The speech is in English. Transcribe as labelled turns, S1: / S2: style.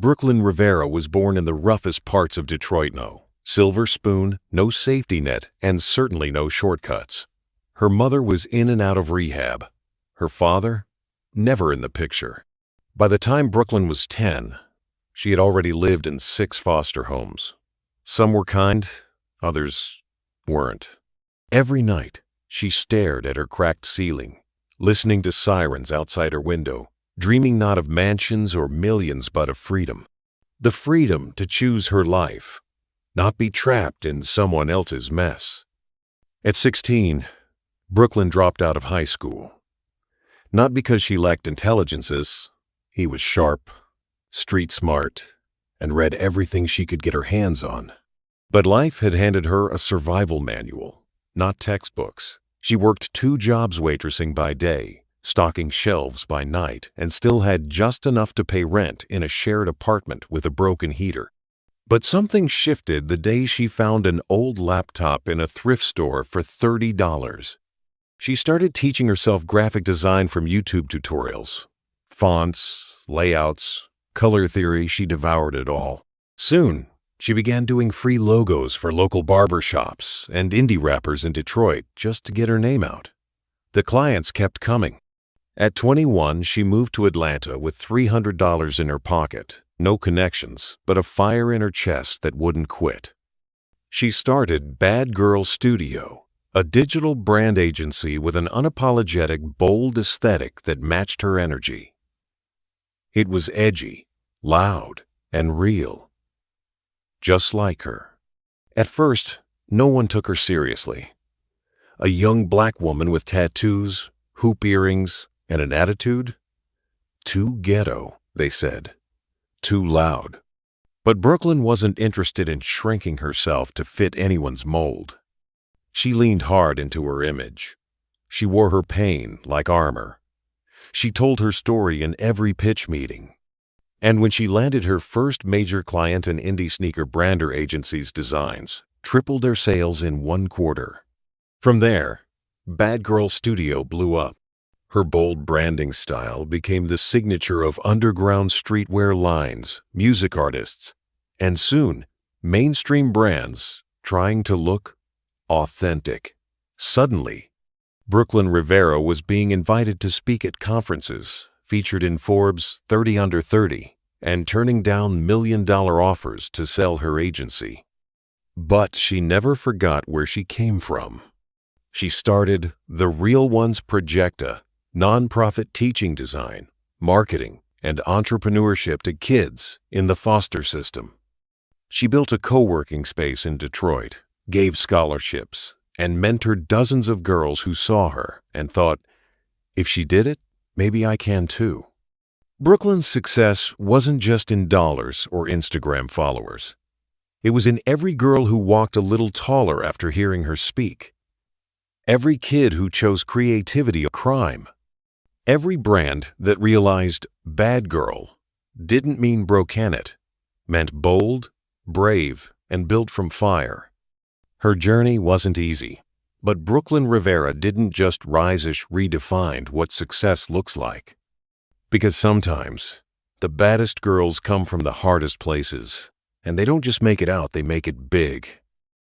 S1: Brooklyn Rivera was born in the roughest parts of Detroit. No silver spoon, no safety net, and certainly no shortcuts. Her mother was in and out of rehab. Her father, never in the picture. By the time Brooklyn was 10, she had already lived in 6 foster homes. Some were kind, others weren't. Every night, she stared at her cracked ceiling, listening to sirens outside her window, dreaming not of mansions or millions but of freedom. The freedom to choose her life, not be trapped in someone else's mess. At 16, Brooklyn dropped out of high school. Not because she lacked intelligences. He was sharp, street smart, and read everything she could get her hands on. But life had handed her a survival manual, not textbooks. She worked 2 jobs waitressing by day, stocking shelves by night, and still had just enough to pay rent in a shared apartment with a broken heater. But something shifted the day she found an old laptop in a thrift store for $30. She started teaching herself graphic design from YouTube tutorials. Fonts, layouts, color theory, she devoured it all. Soon, she began doing free logos for local barbershops and indie rappers in Detroit just to get her name out. The clients kept coming. At 21, she moved to Atlanta with $300 in her pocket, no connections, but a fire in her chest that wouldn't quit. She started Bad Girl Studio, a digital brand agency with an unapologetic, bold aesthetic that matched her energy. It was edgy, loud, and real. Just like her. At first, no one took her seriously. A young black woman with tattoos, hoop earrings, and an attitude? Too ghetto, they said. Too loud. But Brooklyn wasn't interested in shrinking herself to fit anyone's mold. She leaned hard into her image. She wore her pain like armor. She told her story in every pitch meeting. And when she landed her first major client, an indie sneaker brander agency's designs tripled their sales in 1 quarter. From there, Bad Girl Studio blew up. Her bold branding style became the signature of underground streetwear lines, music artists, and soon, mainstream brands trying to look authentic. Suddenly, Brooklyn Rivera was being invited to speak at conferences, featured in Forbes 30 Under 30, and turning down $1 million offers to sell her agency. But she never forgot where she came from. She started The Real Ones Projecta, nonprofit teaching design, marketing, and entrepreneurship to kids in the foster system. She built a co-working space in Detroit, gave scholarships, and mentored dozens of girls who saw her and thought, if she did it, maybe I can too. Brooklyn's success wasn't just in dollars or Instagram followers. It was in every girl who walked a little taller after hearing her speak. Every kid who chose creativity a crime. Every brand that realized Bad Girl didn't mean brocanit, meant bold, brave, and built from fire. Her journey wasn't easy, but Brooklyn Rivera didn't just rise as redefined what success looks like. Because sometimes, the baddest girls come from the hardest places, and they don't just make it out, they make it big.